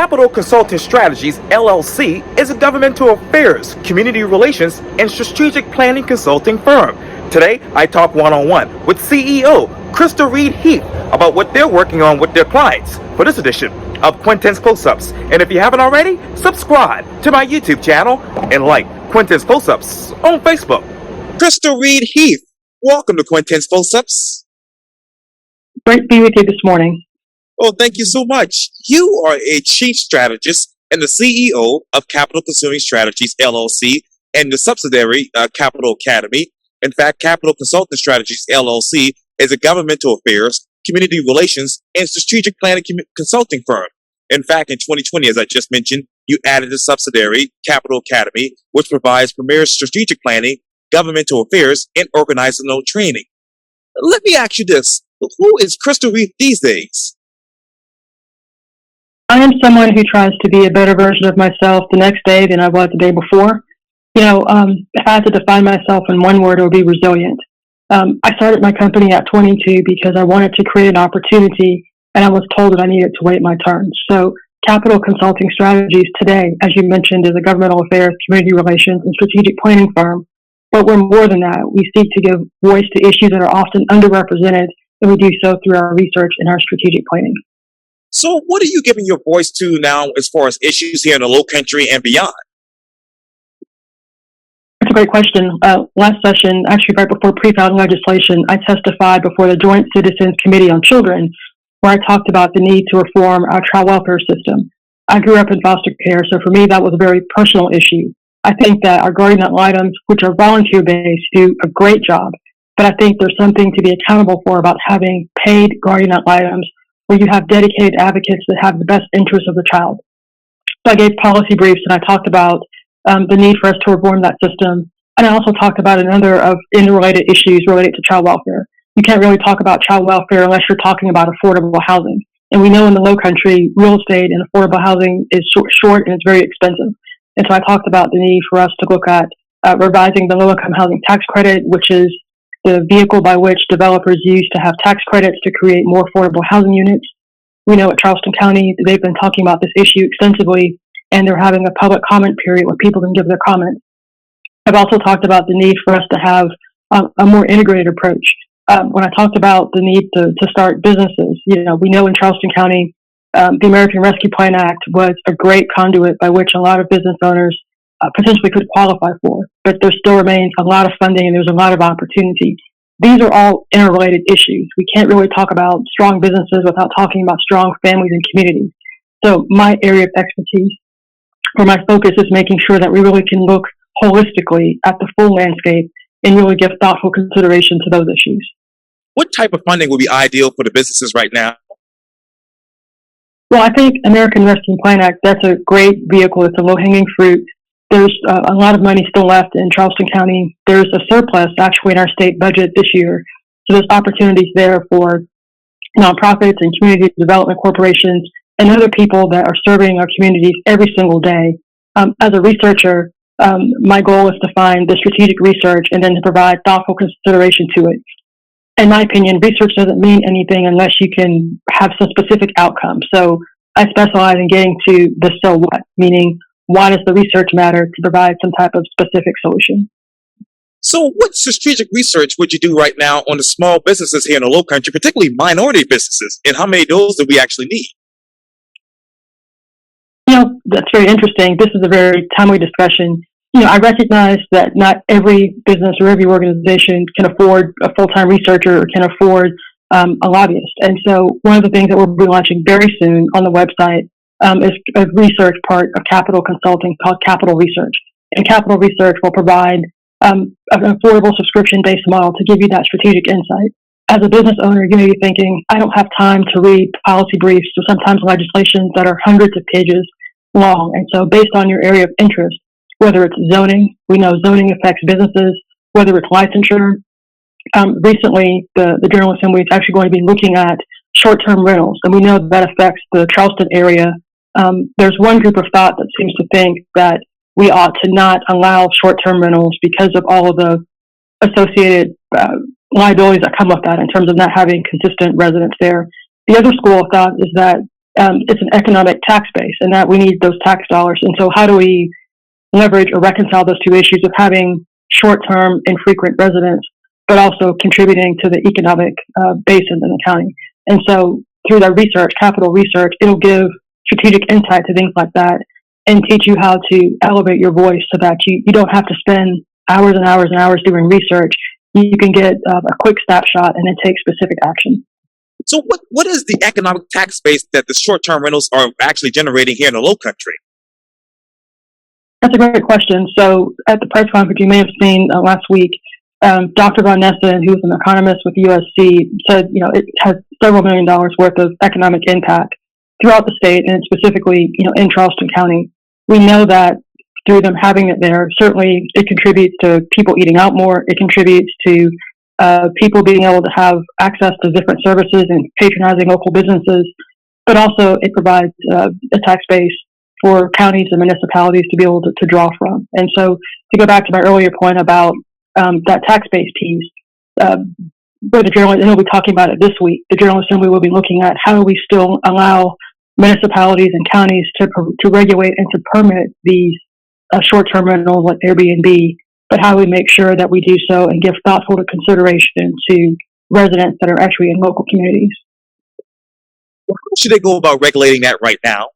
Capital Consulting Strategies, LLC, is a governmental affairs, community relations, and strategic planning consulting firm. Today, I talk one-on-one with CEO Krystel Heath about what they're working on with their clients for this edition of Quintin's Close-Ups. And if you haven't already, subscribe to my YouTube channel and like Quintin's Close-Ups on Facebook. Krystel Heath, welcome to Quintin's Close-Ups. Great to be with you this morning. Oh, thank you so much. You are a chief strategist and the CEO of Capital Consulting Strategies, LLC, and the subsidiary Capital Academy. In fact, Capital Consulting Strategies, LLC, is a governmental affairs, community relations, and strategic planning consulting firm. In fact, in 2020, as I just mentioned, you added a subsidiary, Capital Academy, which provides premier strategic planning, governmental affairs, and organizational training. Let me ask you this. Who is Krystel Heath these days? I am someone who tries to be a better version of myself the next day than I was the day before. If I had to define myself in one word, it would be resilient. I started my company at 22 because I wanted to create an opportunity, and I was told that I needed to wait my turn. So Capital Consulting Strategies today, as you mentioned, is a governmental affairs, community relations, and strategic planning firm. But we're more than that. We seek to give voice to issues that are often underrepresented, and we do so through our research and our strategic planning. So what are you giving your voice to now as far as issues here in the Low Country and beyond? That's a great question. Last session, actually right before pre-filing legislation, I testified before the Joint Citizens Committee on Children, where I talked about the need to reform our child welfare system. I grew up in foster care, so for me that was a very personal issue. I think that our guardian ad litems, which are volunteer-based, do a great job, but I think there's something to be accountable for about having paid guardian ad litems where you have dedicated advocates that have the best interests of the child. So I gave policy briefs and I talked about the need for us to reform that system. And I also talked about a number of interrelated issues related to child welfare. You can't really talk about child welfare unless you're talking about affordable housing. And we know in the Low Country, real estate and affordable housing is short and it's very expensive. And so I talked about the need for us to look at revising the low-income housing tax credit, which is the vehicle by which developers use to have tax credits to create more affordable housing units. We know at Charleston County, they've been talking about this issue extensively, and they're having a public comment period where people can give their comments. I've also talked about the need for us to have a more integrated approach. When I talked about the need to start businesses, we know in Charleston County, the American Rescue Plan Act was a great conduit by which a lot of business owners potentially could qualify for, but there still remains a lot of funding and there's a lot of opportunity. These are all interrelated issues. We can't really talk about strong businesses without talking about strong families and communities. So my area of expertise, or my focus, is making sure that we really can look holistically at the full landscape and really give thoughtful consideration to those issues. What type of funding would be ideal for the businesses right now? Well, I think American Rescue Plan Act, that's a great vehicle. It's a low-hanging fruit. There's a lot of money still left in Charleston County. There's a surplus actually in our state budget this year. So there's opportunities there for nonprofits and community development corporations and other people that are serving our communities every single day. As a researcher, my goal is to find the strategic research and then to provide thoughtful consideration to it. In my opinion, research doesn't mean anything unless you can have some specific outcome. So I specialize in getting to the so what, meaning why does the research matter to provide some type of specific solution. So what strategic research would you do right now on the small businesses here in the Low Country, particularly minority businesses, and how many of those do we actually need? That's very interesting. This is a very timely discussion. I recognize that not every business or every organization can afford a full-time researcher or can afford a lobbyist. And so one of the things that we'll be launching very soon on the website is a research part of Capital Consulting called Capital Research. And Capital Research will provide an affordable subscription-based model to give you that strategic insight. As a business owner, you may be thinking, I don't have time to read policy briefs or sometimes legislations that are hundreds of pages long. And so based on your area of interest, whether it's zoning, we know zoning affects businesses, whether it's licensure. Recently, the General Assembly is actually going to be looking at short-term rentals, and we know that affects the Charleston area. There's one group of thought that seems to think that we ought to not allow short-term rentals because of all of the associated liabilities that come with that in terms of not having consistent residents there. The other school of thought is that it's an economic tax base, and that we need those tax dollars. And so, how do we leverage or reconcile those two issues of having short-term and frequent residents, but also contributing to the economic basin in the county? And so, through that research, capital research, it'll give strategic insight to things like that and teach you how to elevate your voice so that you don't have to spend hours and hours and hours doing research. You can get a quick snapshot and then take specific action. So what is the economic tax base that the short-term rentals are actually generating here in the Low Country? That's a great question. So at the press conference you may have seen last week, Dr. Von Nessen, who was an economist with USC, said, it has several $1 million worth of economic impact throughout the state and specifically, in Charleston County. We know that through them having it there, certainly it contributes to people eating out more. It contributes to people being able to have access to different services and patronizing local businesses, but also it provides a tax base for counties and municipalities to be able to draw from. And so to go back to my earlier point about that tax base piece, where the General, and we'll be talking about it this week, the General Assembly will be looking at how do we still allow municipalities and counties to regulate and to permit these short-term rentals like Airbnb, but how we make sure that we do so and give thoughtful consideration to residents that are actually in local communities. Well, how should they go about regulating that right now?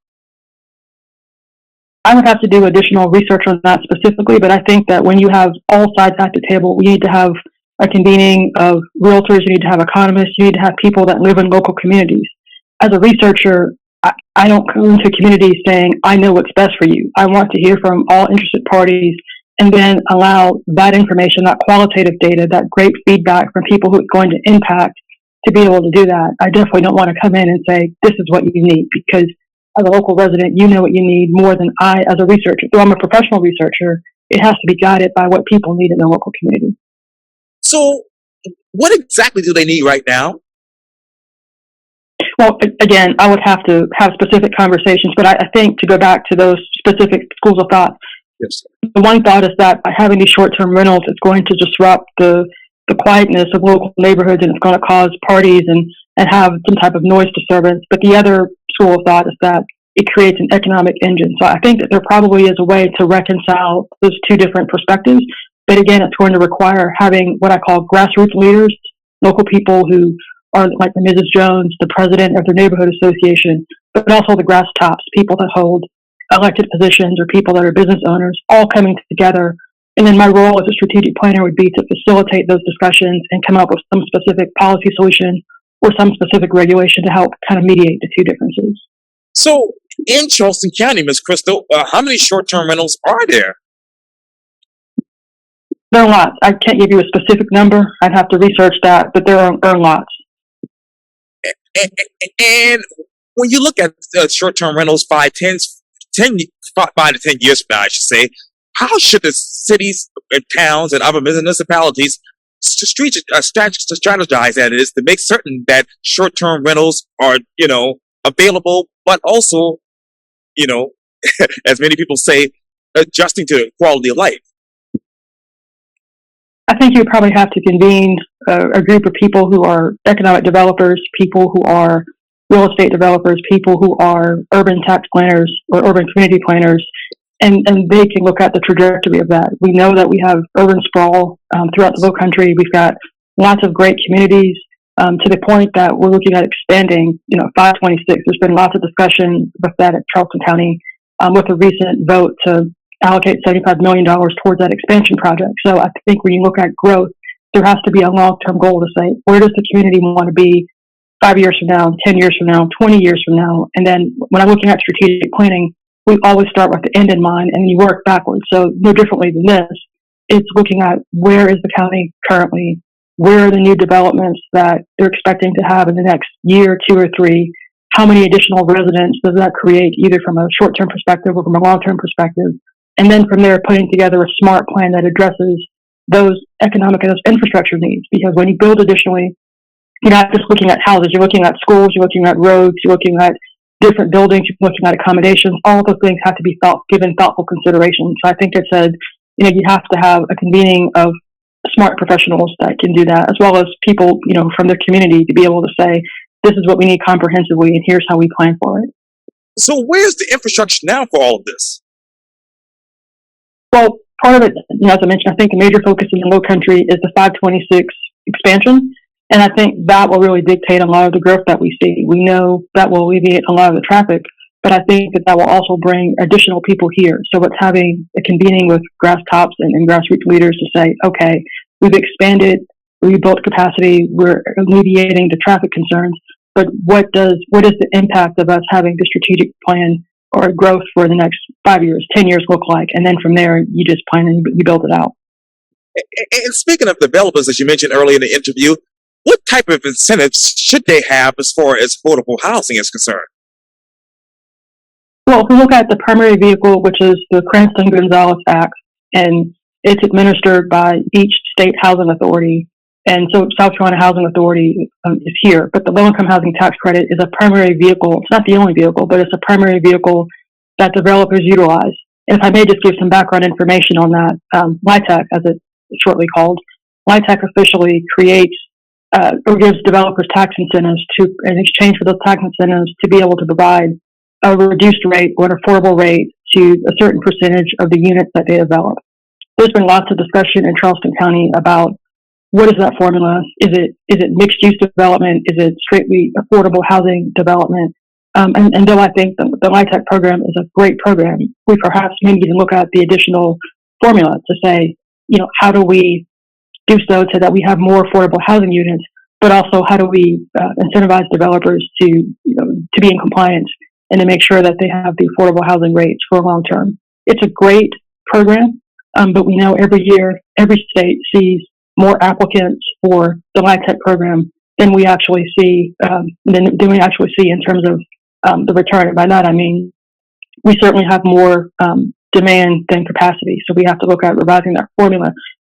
I would have to do additional research on that specifically, but I think that when you have all sides at the table, we need to have a convening of realtors, you need to have economists, you need to have people that live in local communities. As a researcher, I don't come into communities saying, I know what's best for you. I want to hear from all interested parties and then allow that information, that qualitative data, that great feedback from people who it's going to impact to be able to do that. I definitely don't want to come in and say, this is what you need, because as a local resident, you know what you need more than I as a researcher. Though I'm a professional researcher, it has to be guided by what people need in their local community. So what exactly do they need right now? Well, again, I would have to have specific conversations, but I think to go back to those specific schools of thought, yes, the one thought is that by having these short-term rentals, it's going to disrupt the quietness of local neighborhoods, and it's going to cause parties and have some type of noise disturbance. But the other school of thought is that it creates an economic engine. So I think that there probably is a way to reconcile those two different perspectives. But again, it's going to require having what I call grassroots leaders, local people who are like the Mrs. Jones, the president of their neighborhood association, but also the grass tops, people that hold elected positions or people that are business owners, all coming together. And then my role as a strategic planner would be to facilitate those discussions and come up with some specific policy solution or some specific regulation to help kind of mediate the two differences. So in Charleston County, Ms. Krystel, how many short-term rentals are there? There are lots. I can't give you a specific number. I'd have to research that, but there are lots. And when you look at short-term rentals 5 to 10 years from now, I should say, how should the cities and towns and other municipalities strategize that is to make certain that short-term rentals are, available, but also, as many people say, adjusting to quality of life? I think you probably have to convene a group of people who are economic developers, people who are real estate developers, people who are urban tax planners or urban community planners, and they can look at the trajectory of that. We know that we have urban sprawl throughout the Low Country. We've got lots of great communities to the point that we're looking at expanding, 526. There's been lots of discussion with that at Charleston County with a recent vote to allocate $75 million towards that expansion project. So I think when you look at growth, there has to be a long-term goal to say, where does the community want to be 5 years from now, 10 years from now, 20 years from now? And then when I'm looking at strategic planning, we always start with the end in mind and you work backwards. So no differently than this, it's looking at where is the county currently, where are the new developments that they're expecting to have in the next year, 2 or 3, how many additional residents does that create, either from a short-term perspective or from a long-term perspective? And then from there, putting together a smart plan that addresses those economic and those infrastructure needs. Because when you build additionally, you're not just looking at houses, you're looking at schools, you're looking at roads, you're looking at different buildings, you're looking at accommodations. All of those things have to be given thoughtful consideration. So I think it said, you have to have a convening of smart professionals that can do that, as well as people, from their community to be able to say, this is what we need comprehensively, and here's how we plan for it. So where's the infrastructure now for all of this? Well, part of it, as I mentioned, I think the major focus in the Low Country is the 526 expansion. And I think that will really dictate a lot of the growth that we see. We know that will alleviate a lot of the traffic, but I think that will also bring additional people here. So it's having a convening with grass tops and grassroots leaders to say, okay, we've expanded, we built capacity, we're alleviating the traffic concerns, but what is the impact of us having the strategic plan or growth for the next 5 years, 10 years look like? And then from there, you just plan and you build it out. And speaking of developers, as you mentioned earlier in the interview, what type of incentives should they have as far as affordable housing is concerned? Well, if we look at the primary vehicle, which is the Cranston-Gonzalez Act, and it's administered by each state housing authority, and so South Carolina Housing Authority is here, but the low-income housing tax credit is a primary vehicle. It's not the only vehicle, but it's a primary vehicle that developers utilize. And if I may just give some background information on that, LIHTC, as it's shortly called, LIHTC officially creates or gives developers tax incentives in exchange for those tax incentives to be able to provide a reduced rate or an affordable rate to a certain percentage of the units that they develop. There's been lots of discussion in Charleston County about what is that formula? Is it mixed use development? Is it straightly affordable housing development? And though I think the LIHTC program is a great program, we perhaps maybe even look at the additional formula to say, how do we do so that we have more affordable housing units, but also how do we incentivize developers to be in compliance and to make sure that they have the affordable housing rates for long term. It's a great program, but we know every year, every state sees more applicants for the LIHTC program than we actually see in terms of the return. And by that I mean we certainly have more demand than capacity, so we have to look at revising that formula.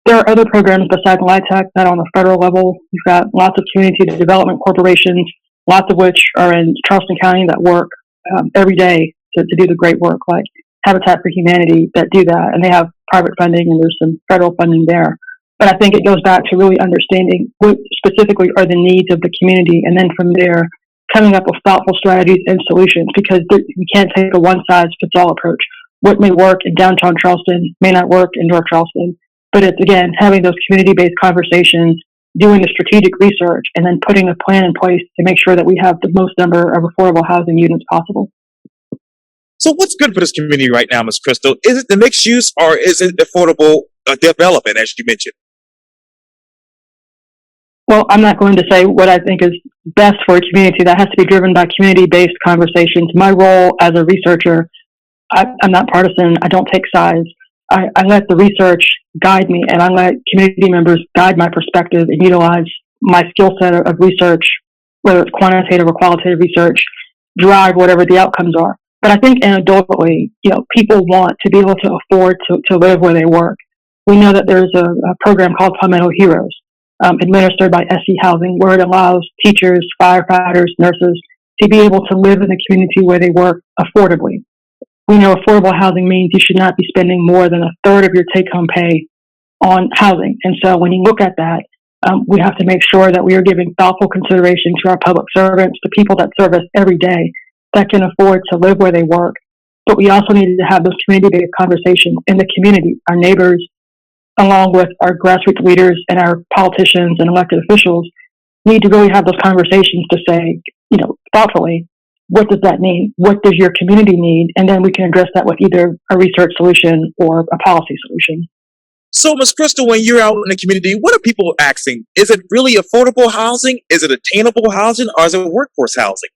There are other programs besides LIHTC that on the federal level. You've got lots of community development corporations, lots of which are in Charleston County that work every day to do the great work, like Habitat for Humanity, that do that, and they have private funding and there's some federal funding there. But I think it goes back to really understanding what specifically are the needs of the community, and then from there coming up with thoughtful strategies and solutions, because you can't take a one-size-fits-all approach. What may work in downtown Charleston may not work in North Charleston. But it's, again, having those community-based conversations, doing the strategic research, and then putting a plan in place to make sure that we have the most number of affordable housing units possible. So what's good for this community right now, Ms. Krystel? Is it the mixed use or is it affordable development, as you mentioned? Well, I'm not going to say what I think is best for a community. That has to be driven by community-based conversations. My role as a researcher, I'm not partisan. I don't take sides. I let the research guide me, and I let community members guide my perspective and utilize my skill set of research, whether it's quantitative or qualitative research, drive whatever the outcomes are. But I think anecdotally, people want to be able to afford to live where they work. We know that there's a program called Governmental Heroes, administered by SE Housing, where it allows teachers, firefighters, nurses to be able to live in the community where they work affordably. We know affordable housing means you should not be spending more than a third of your take-home pay on housing. And so when you look at that, we have to make sure that we are giving thoughtful consideration to our public servants, the people that serve us every day, that can afford to live where they work. But we also need to have those community-based conversations in the community, our neighbors, along with our grassroots leaders and our politicians and elected officials, need to really have those conversations to say, thoughtfully, what does that mean? What does your community need? And then we can address that with either a research solution or a policy solution. So, Ms. Krystel, when you're out in the community, what are people asking? Is it really affordable housing? Is it attainable housing? Or is it workforce housing?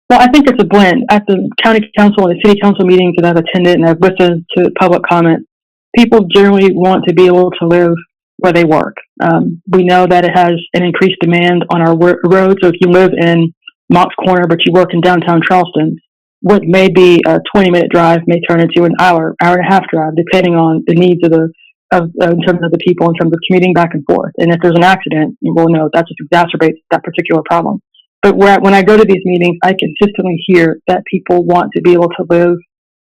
Well, I think it's a blend. At the county council and the city council meetings that I've attended and I've listened to public comment, people generally want to be able to live where they work. We know that it has an increased demand on our roads. So if you live in Mox Corner, but you work in downtown Charleston, what may be a 20-minute drive may turn into an hour and a half drive, depending on the needs in terms of the people, in terms of commuting back and forth. And if there's an accident, we'll know that just exacerbates that particular problem. But when I go to these meetings, I consistently hear that people want to be able to live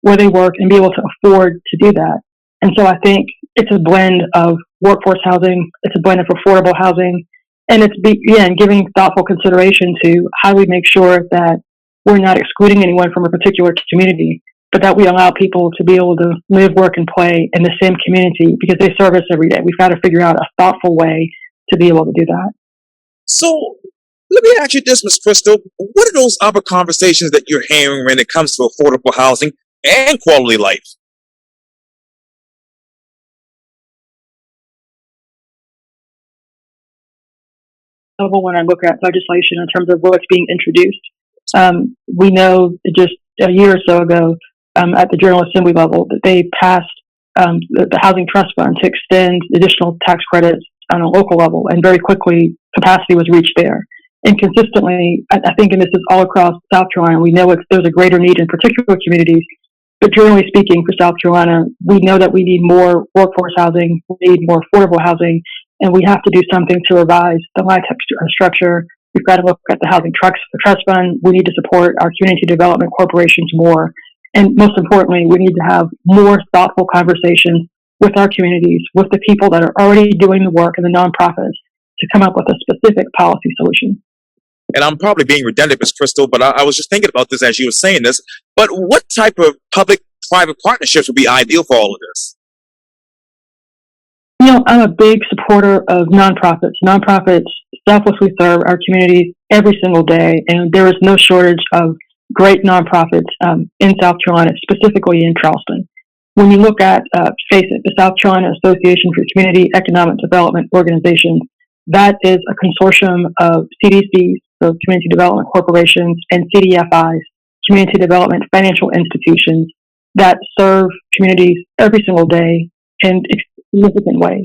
where they work and be able to afford to do that. And so I think it's a blend of workforce housing, it's a blend of affordable housing, And and giving thoughtful consideration to how we make sure that we're not excluding anyone from a particular community, but that we allow people to be able to live, work, and play in the same community because they serve us every day. We've got to figure out a thoughtful way to be able to do that. So let me ask you this, Ms. Krystel. What are those other conversations that you're hearing when it comes to affordable housing and quality life? When I look at legislation in terms of what's being introduced, we know just a year or so ago at the General Assembly level that they passed the Housing Trust Fund to extend additional tax credits on a local level, and very quickly capacity was reached there. And consistently, I think, and this is all across South Carolina, we know there's a greater need in particular communities, but generally speaking for South Carolina, we know that we need more workforce housing, we need more affordable housing, and we have to do something to revise the LIHTC structure. We've got to look at the Housing Trust Fund. We need to support our community development corporations more. And most importantly, we need to have more thoughtful conversations with our communities, with the people that are already doing the work and the nonprofits to come up with a specific policy solution. And I'm probably being redundant, Ms. Krystel, but I was just thinking about this as you were saying this. But what type of public-private partnerships would be ideal for all of this? I'm a big supporter of nonprofits. Nonprofits selflessly serve our communities every single day, and there is no shortage of great nonprofits in South Carolina, specifically in Charleston. When you look at, face it, the South Carolina Association for Community Economic Development Organizations, that is a consortium of CDCs, so Community Development Corporations, and CDFIs, Community Development Financial Institutions, that serve communities every single day in significant ways.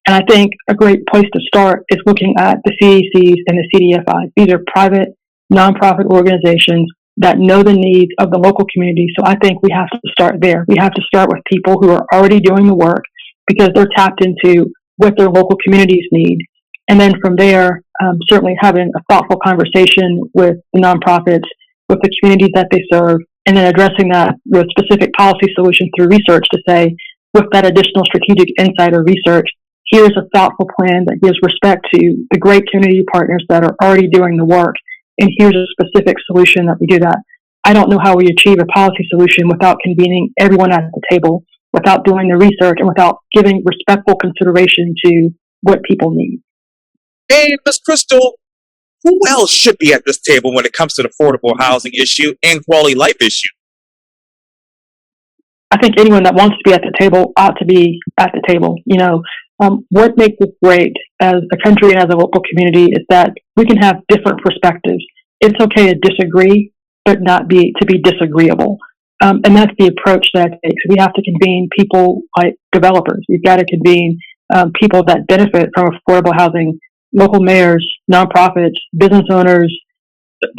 And I think a great place to start is looking at the CDCs and the CDFIs. These are private, nonprofit organizations that know the needs of the local community. So I think we have to start there. We have to start with people who are already doing the work because they're tapped into what their local communities need. And then from there, certainly having a thoughtful conversation with the nonprofits, with the communities that they serve, and then addressing that with specific policy solutions through research to say, with that additional strategic insight or research, here's a thoughtful plan that gives respect to the great community partners that are already doing the work, and here's a specific solution that we do that. I don't know how we achieve a policy solution without convening everyone at the table, without doing the research, and without giving respectful consideration to what people need. Hey, Ms. Krystel, who else should be at this table when it comes to the affordable housing issue and quality life issue? I think anyone that wants to be at the table ought to be at the table. What makes us great as a country and as a local community is that we can have different perspectives. It's okay to disagree, but not to be disagreeable. And that's the approach that it takes. We have to convene people like developers. We've got to convene people that benefit from affordable housing, local mayors, nonprofits, business owners,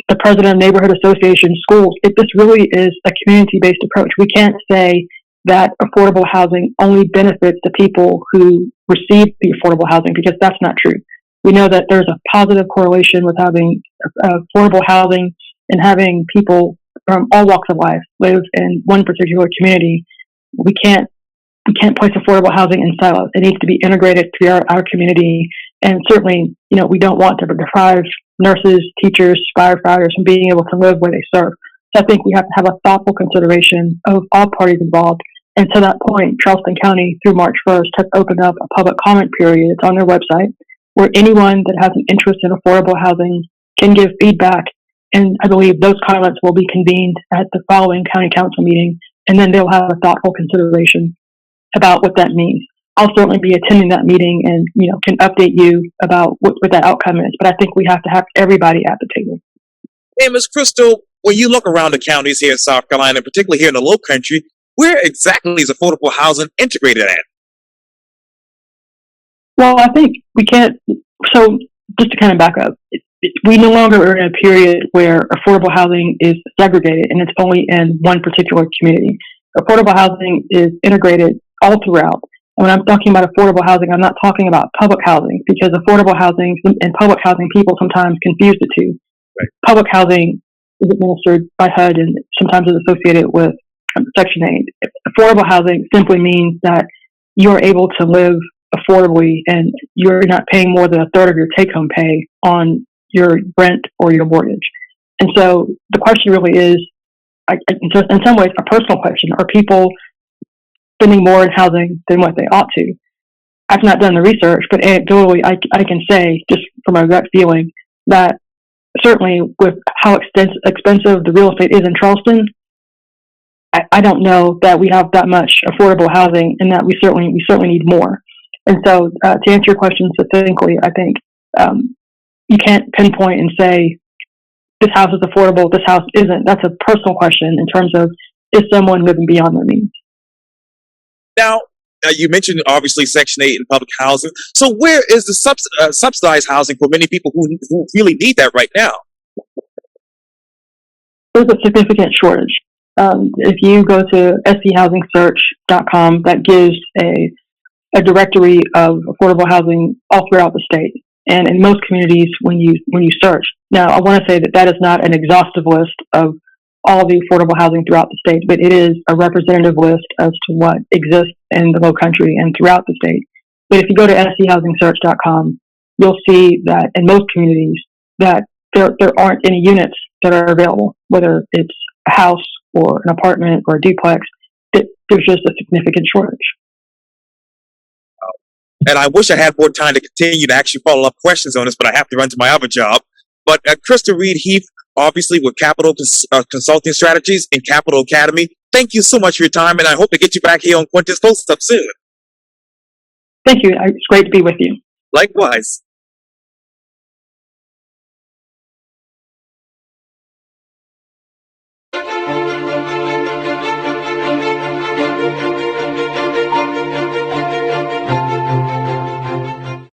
the president of neighborhood associations, schools. This really is a community-based approach. We can't say that affordable housing only benefits the people who receive the affordable housing because that's not true. We know that there's a positive correlation with having affordable housing and having people from all walks of life live in one particular community. We can't place affordable housing in silos. It needs to be integrated through our community. And certainly, we don't want to deprive nurses, teachers, firefighters from being able to live where they serve. So I think we have to have a thoughtful consideration of all parties involved. And to that point, Charleston County, through March 1st, has opened up a public comment period. It's on their website, where anyone that has an interest in affordable housing can give feedback. And I believe those comments will be convened at the following county council meeting, and then they'll have a thoughtful consideration about what that means. I'll certainly be attending that meeting and, can update you about what that outcome is. But I think we have to have everybody at the table. Hey, Ms. Krystel, when you look around the counties here in South Carolina, and particularly here in the Low Country, where exactly is affordable housing integrated at? Well, I think we can't. So just to kind of back up, we no longer are in a period where affordable housing is segregated and it's only in one particular community. Affordable housing is integrated all throughout. And when I'm talking about affordable housing, I'm not talking about public housing, because affordable housing and public housing, people sometimes confuse the two. Right. Public housing is administered by HUD and sometimes is associated with Section 8. Affordable housing simply means that you're able to live affordably and you're not paying more than a third of your take-home pay on your rent or your mortgage. And so the question really is, in some ways, a personal question. Are people spending more in housing than what they ought to? I've not done the research, but anecdotally, I can say, just from my gut feeling, that certainly with how expensive the real estate is in Charleston, I don't know that we have that much affordable housing, and that we certainly need more. And so, to answer your question succinctly, I think you can't pinpoint and say this house is affordable, this house isn't. That's a personal question in terms of, is someone living beyond their means? Now, you mentioned obviously Section 8 and public housing. So where is the subsidized housing for many people who really need that right now? There's a significant shortage. If you go to schousingsearch.com, that gives a directory of affordable housing all throughout the state, and in most communities when you search. Now, I want to say that is not an exhaustive list of all the affordable housing throughout the state, but it is a representative list as to what exists in the Low Country and throughout the state. But if you go to schousingsearch.com, you'll see that in most communities that there aren't any units that are available, whether it's a house or an apartment or a duplex. There's just a significant shortage. And I wish I had more time to continue to actually follow up questions on this, but I have to run to my other job. But Krystel Heath, obviously with Capital Consulting Strategies and Capital Academy, thank you so much for your time, and I hope to get you back here on Quintin's Post Up soon. Thank you. It's great to be with you. Likewise.